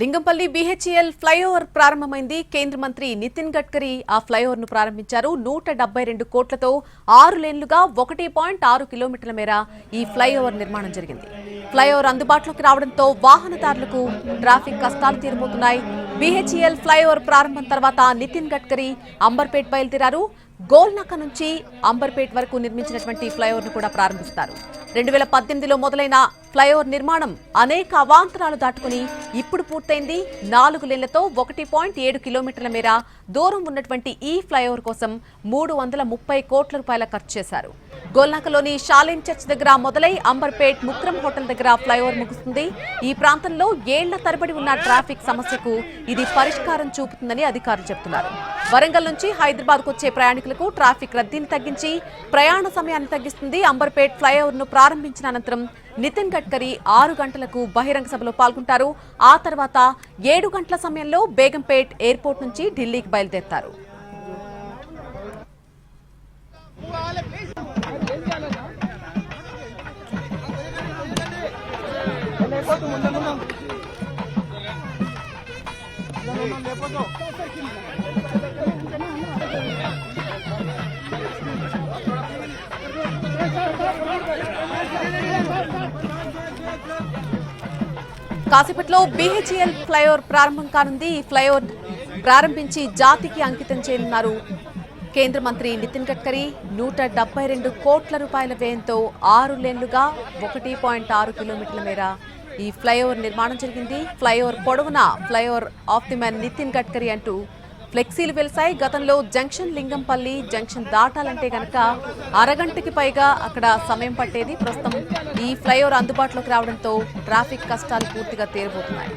Lingampalli BHEL flyover ప్రారంభమైంది. కేంద్ర మంత్రి నితిన్ గడ్కరీ ఆ ఫ్లైఓవర్ ను ప్రారంభించారు. 172 కోట్లతో 6 లేన్లుగా 1.6 కిలోమీటర్ల మేర ఈ ఫ్లైఓవర్ నిర్మాణం జరిగింది. ఫ్లైఓవర్ అందుబాటులోకి రావడంతో వాహనదారులకు ట్రాఫిక్ కష్టాలు తీరబోతున్నాయి. బీహెచ్ఈఎల్ ఫ్లైఓవర్ ప్రారంభం తర్వాత నితిన్ గడ్కరీ అంబర్పేట్ బయలుదేరారు. గోల్నాక నుంచి అంబర్పేట్ వరకు నిర్మించినటువంటి ఫ్లైఓవర్ ను కూడా ప్రారంభిస్తారు. 2018లో మొదలైన ఫ్లైఓవర్ నిర్మాణం అనేక అవాంతరాలు దాటుకుని ఇప్పుడు పూర్తయింది. 4 లేన్లతో 1.7 కిలోమీటర్ల మేర దూరం ఉన్నటువంటి ఈ ఫ్లైఓవర్ కోసం 330 కోట్ల రూపాయల ఖర్చు చేశారు. గోల్నాకలోని షాలేం చర్చ్ దగ్గర మొదలై అంబర్పేట్ ముక్రం హోటల్ దగ్గర ఫ్లైఓవర్ ముగుస్తుంది. ఈ ప్రాంతంలో ఏళ్ల తరబడి ఉన్న ట్రాఫిక్ సమస్యకు ఇది పరిష్కారం చూపుతుందని అధికారులు చెబుతున్నారు. వరంగల్ నుంచి హైదరాబాద్ కు వచ్చే ప్రయాణికులకు ట్రాఫిక్ రద్దీని తగ్గించి ప్రయాణ సమయాన్ని తగ్గిస్తుంది. అంబర్పేట్ ఫ్లైఓవర్ ను ప్రారంభించిన అనంతరం నితిన్ గడ్కరీ 6 గంటలకు బహిరంగ సభలో పాల్గొంటారు. ఆ తర్వాత 7 గంటల సమయంలో బేగంపేట్ ఎయిర్పోర్ట్ నుంచి ఢిల్లీకి బయలుదేరతారు. కాసేపట్లో బీహెచ్ఈఎల్ ఫ్లైఓవర్ ప్రారంభం కానుంది. ఈ ఫ్లైఓవర్ ప్రారంభించి జాతికి అంకితం చేయనున్నారు కేంద్ర మంత్రి నితిన్ గడ్కరీ. 172 కోట్ల రూపాయల వ్యయంతో 6 లేన్లుగా 1.6 కిలోమీటర్ల మేర ఈ ఫ్లైఓవర్ నిర్మాణం జరిగింది. ఫ్లైఓవర్ పొడవున flyover of the man Nitin Gadkari అంటూ ఫ్లెక్సీలు వెలిసాయి. గతంలో జంక్షన్ లింగంపల్లి జంక్షన్ దాటాలంటే గనక అరగంటకి పైగా అక్కడ సమయం పట్టేది. ప్రస్తుతం ఈ ఫ్లైఓవర్ అందుబాటులోకి రావడంతో ట్రాఫిక్ కష్టాలు పూర్తిగా తీరబోతున్నాయి.